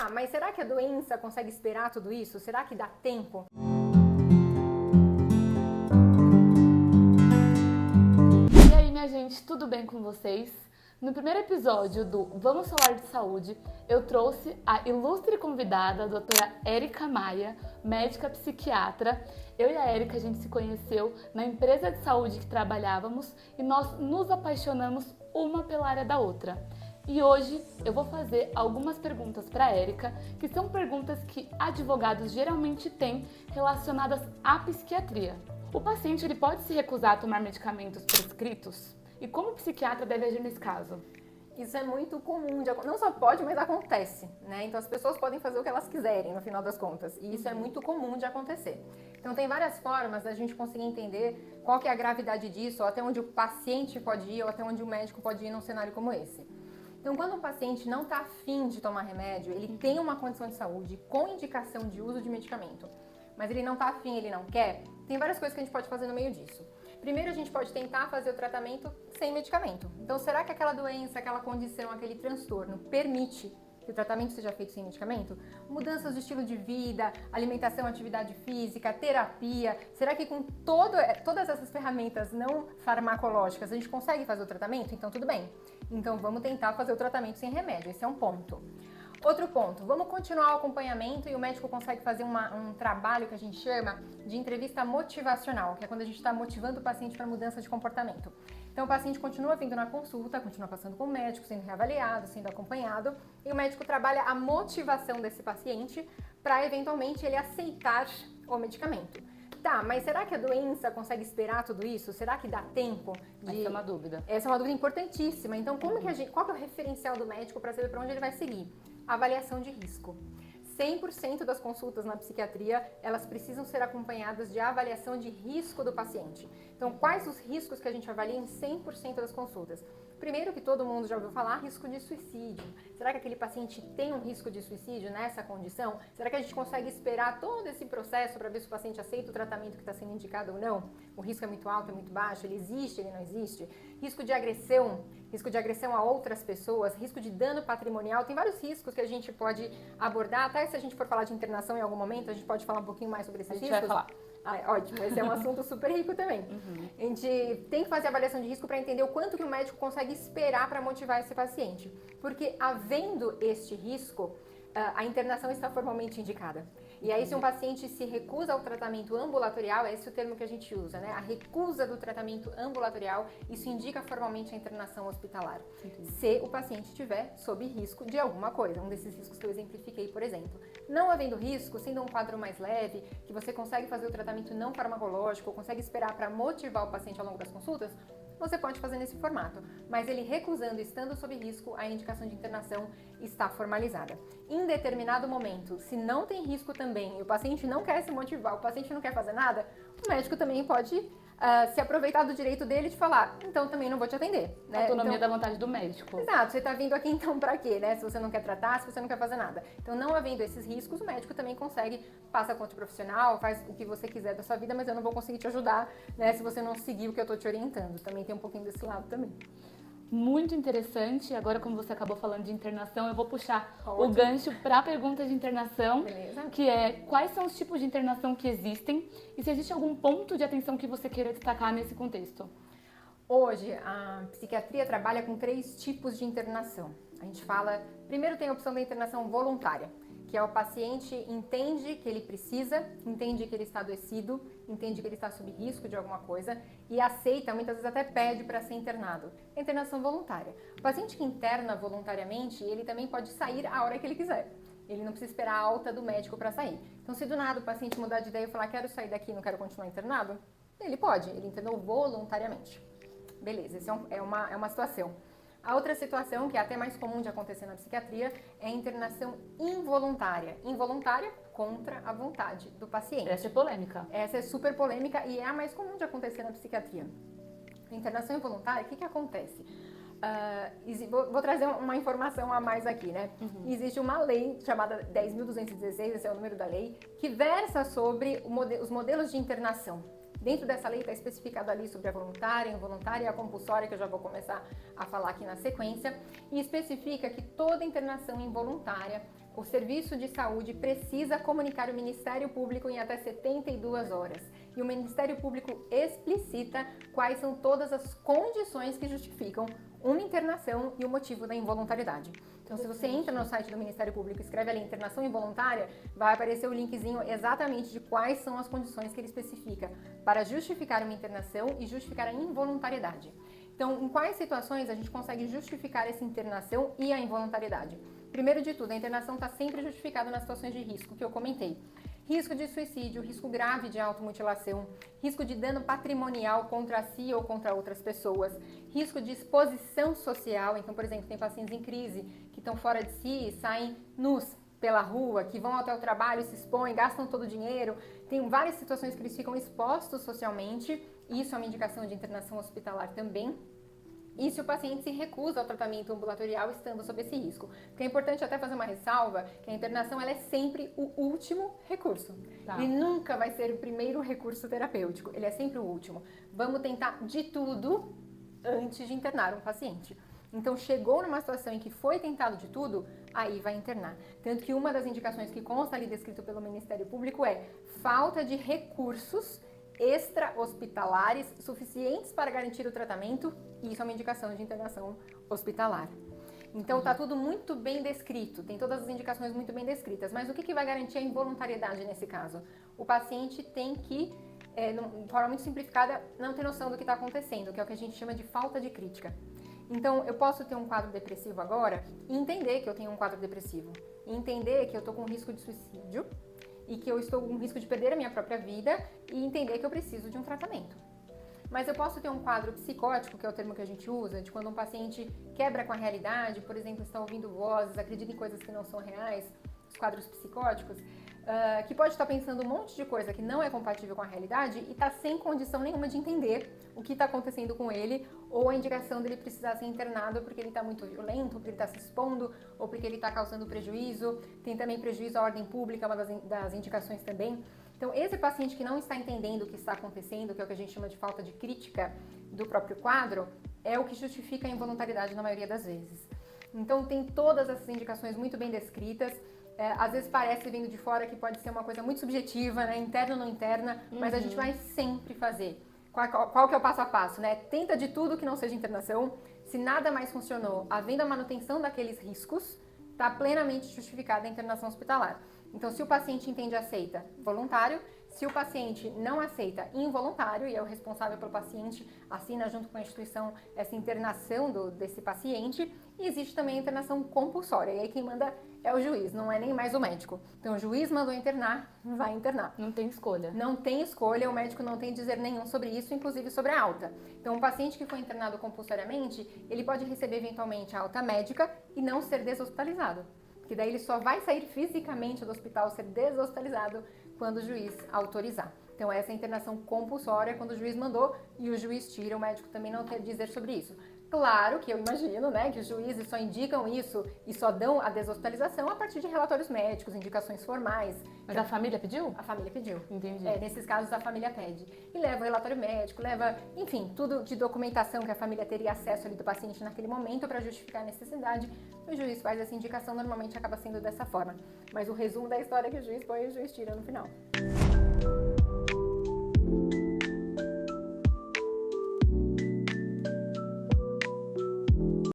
Tá, mas será que a doença consegue esperar tudo isso? Será que dá tempo? E aí, minha gente, tudo bem com vocês? No primeiro episódio do Vamos Falar de Saúde, eu trouxe a ilustre convidada, a doutora Érica Maia, médica psiquiatra. Eu e a Érica, a gente se conheceu na empresa de saúde que trabalhávamos e nós nos apaixonamos uma pela área da outra. E hoje eu vou fazer algumas perguntas para a Érica, que são perguntas que advogados geralmente têm relacionadas à psiquiatria. O paciente ele pode se recusar a tomar medicamentos prescritos? E como o psiquiatra deve agir nesse caso? Isso é muito comum, não só pode, mas acontece, né? Então as pessoas podem fazer o que elas quiserem, no final das contas, e isso é muito comum de acontecer. Então tem várias formas da gente conseguir entender qual que é a gravidade disso, ou até onde o paciente pode ir, ou até onde o médico pode ir num cenário como esse. Então, quando um paciente não está afim de tomar remédio, ele tem uma condição de saúde com indicação de uso de medicamento, mas ele não está afim, ele não quer, tem várias coisas que a gente pode fazer no meio disso. Primeiro, a gente pode tentar fazer o tratamento sem medicamento. Então, será que aquela doença, aquela condição, aquele transtorno permite que o tratamento seja feito sem medicamento? Mudanças de estilo de vida, alimentação, atividade física, terapia. Será que com todas essas ferramentas não farmacológicas a gente consegue fazer o tratamento? Então, tudo bem. Então, vamos tentar fazer o tratamento sem remédio. Esse é um ponto. Outro ponto, vamos continuar o acompanhamento e o médico consegue fazer um trabalho que a gente chama de entrevista motivacional, que é quando a gente está motivando o paciente para mudança de comportamento. Então o paciente continua vindo na consulta, continua passando com o médico, sendo reavaliado, sendo acompanhado, e o médico trabalha a motivação desse paciente para eventualmente ele aceitar o medicamento. Tá, mas será que a doença consegue esperar tudo isso? Será que dá tempo? Essa é uma dúvida. Essa é uma dúvida importantíssima. Então, qual que é o referencial do médico para saber para onde ele vai seguir? Avaliação de risco. 100% das consultas na psiquiatria, elas precisam ser acompanhadas de avaliação de risco do paciente. Então, quais os riscos que a gente avalia em 100% das consultas? Primeiro, que todo mundo já ouviu falar, risco de suicídio. Será que aquele paciente tem um risco de suicídio nessa condição? Será que a gente consegue esperar todo esse processo para ver se o paciente aceita o tratamento que está sendo indicado ou não? O risco é muito alto, é muito baixo, ele existe, ele não existe? Risco de agressão a outras pessoas, risco de dano patrimonial, tem vários riscos que a gente pode abordar, até se a gente for falar de internação em algum momento, a gente pode falar um pouquinho mais sobre esses riscos. A gente vai falar. Ótimo, esse é um assunto super rico também. A gente tem que fazer avaliação de risco para entender o quanto que o médico consegue esperar para motivar esse paciente. Porque havendo este risco, a internação está formalmente indicada. E aí, se um paciente se recusa ao tratamento ambulatorial, esse é o termo que a gente usa, né? A recusa do tratamento ambulatorial, isso indica formalmente a internação hospitalar. Se o paciente estiver sob risco de alguma coisa, um desses riscos que eu exemplifiquei, por exemplo. Não havendo risco, sendo um quadro mais leve, que você consegue fazer o tratamento não farmacológico, consegue esperar para motivar o paciente ao longo das consultas, você pode fazer nesse formato, mas ele recusando, estando sob risco, a indicação de internação está formalizada. Em determinado momento, se não tem risco também e o paciente não quer se motivar, o paciente não quer fazer nada, o médico também pode se aproveitar do direito dele de falar, então também não vou te atender. Né? Autonomia da vontade do médico. Exato, você está vindo aqui então para quê, né? Se você não quer tratar, se você não quer fazer nada. Então, não havendo esses riscos, o médico também consegue, passa com outro profissional, faz o que você quiser da sua vida, mas eu não vou conseguir te ajudar, né? Se você não seguir o que eu estou te orientando. Também tem um pouquinho desse lado também. Muito interessante. Agora, como você acabou falando de internação, eu vou puxar Ótimo. o gancho para a pergunta de internação, Beleza. que é quais são os tipos de internação que existem e se existe algum ponto de atenção que você queira destacar nesse contexto. Hoje, a psiquiatria trabalha com 3 tipos de internação. A gente fala, primeiro tem a opção da internação voluntária, que é o paciente entende que ele precisa, entende que ele está adoecido, entende que ele está sob risco de alguma coisa e aceita, muitas vezes até pede para ser internado. É internação voluntária. O paciente que interna voluntariamente, ele também pode sair a hora que ele quiser. Ele não precisa esperar a alta do médico para sair. Então, se do nada o paciente mudar de ideia e falar, quero sair daqui, não quero continuar internado, ele pode, ele internou voluntariamente. Beleza, essa é uma situação. A outra situação, que é até mais comum de acontecer na psiquiatria, é a internação involuntária. Involuntária contra a vontade do paciente. Essa é polêmica. Essa é super polêmica e é a mais comum de acontecer na psiquiatria. A internação involuntária, o que acontece? Vou trazer uma informação a mais aqui, né? Existe uma lei chamada 10.216, esse é o número da lei, que versa sobre os modelos de internação. Dentro dessa lei está especificado ali sobre a voluntária, involuntária e a compulsória, que eu já vou começar a falar aqui na sequência, e especifica que toda internação involuntária o serviço de saúde precisa comunicar ao Ministério Público em até 72 horas. E o Ministério Público explicita quais são todas as condições que justificam uma internação e o motivo da involuntariedade. Então, se você entra no site do Ministério Público e escreve ali internação involuntária, vai aparecer o linkzinho exatamente de quais são as condições que ele especifica para justificar uma internação e justificar a involuntariedade. Então, em quais situações a gente consegue justificar essa internação e a involuntariedade? Primeiro de tudo, a internação está sempre justificada nas situações de risco que eu comentei. Risco de suicídio, risco grave de automutilação, risco de dano patrimonial contra si ou contra outras pessoas, risco de exposição social. Então, por exemplo, tem pacientes em crise que estão fora de si, saem nus pela rua, que vão até o trabalho, se expõem, gastam todo o dinheiro. Tem várias situações que eles ficam expostos socialmente. Isso é uma indicação de internação hospitalar também. E se o paciente se recusa ao tratamento ambulatorial estando sob esse risco. Porque é importante até fazer uma ressalva que a internação ela é sempre o último recurso. Tá. Ele nunca vai ser o primeiro recurso terapêutico, ele é sempre o último. Vamos tentar de tudo antes de internar um paciente. Então, chegou numa situação em que foi tentado de tudo, aí vai internar. Tanto que uma das indicações que consta ali descrito pelo Ministério Público é falta de recursos extra-hospitalares suficientes para garantir o tratamento, e isso é uma indicação de internação hospitalar. Então, tá tudo muito bem descrito, tem todas as indicações muito bem descritas, mas o que vai garantir a involuntariedade nesse caso? O paciente tem que, de forma muito simplificada, não ter noção do que está acontecendo, que é o que a gente chama de falta de crítica. Então, eu posso ter um quadro depressivo agora e entender que eu tenho um quadro depressivo, e entender que eu estou com risco de suicídio, e que eu estou com risco de perder a minha própria vida e entender que eu preciso de um tratamento. Mas eu posso ter um quadro psicótico, que é o termo que a gente usa, de quando um paciente quebra com a realidade, por exemplo, está ouvindo vozes, acredita em coisas que não são reais, os quadros psicóticos, que pode estar pensando um monte de coisa que não é compatível com a realidade e está sem condição nenhuma de entender o que está acontecendo com ele ou a indicação dele precisar ser internado porque ele está muito violento, porque ele está se expondo ou porque ele está causando prejuízo. Tem também prejuízo à ordem pública, uma das indicações também. Então, esse paciente que não está entendendo o que está acontecendo, que é o que a gente chama de falta de crítica do próprio quadro, é o que justifica a involuntariedade na maioria das vezes. Então, tem todas essas indicações muito bem descritas. Às vezes parece vindo de fora que pode ser uma coisa muito subjetiva, né? Interna ou não interna, mas a gente vai sempre fazer. Qual que é o passo a passo, né? Tenta de tudo que não seja internação. Se nada mais funcionou, havendo a manutenção daqueles riscos, está plenamente justificada a internação hospitalar. Então, se o paciente entende e aceita, voluntário. Se o paciente não aceita, involuntário, e é o responsável pelo paciente, assina junto com a instituição essa internação desse paciente. E existe também a internação compulsória, e aí quem manda é o juiz, não é nem mais o médico. Então, o juiz mandou internar, vai internar. Não tem escolha. Não tem escolha, o médico não tem dizer nenhum sobre isso, inclusive sobre a alta. Então, um paciente que foi internado compulsoriamente, ele pode receber eventualmente a alta médica e não ser deshospitalizado. Porque daí ele só vai sair fisicamente do hospital, ser deshospitalizado, quando o juiz autorizar. Então, essa é a internação compulsória, quando o juiz mandou e o juiz tira, o médico também não tem a dizer sobre isso. Claro que eu imagino, né, que os juízes só indicam isso e só dão a deshospitalização a partir de relatórios médicos, indicações formais. Mas a família pediu? A família pediu. Entendi. Nesses casos, a família pede. E leva o relatório médico, leva, enfim, tudo de documentação que a família teria acesso ali do paciente naquele momento para justificar a necessidade. O juiz faz essa indicação, normalmente acaba sendo dessa forma. Mas o resumo da história é que o juiz põe e o juiz tira no final.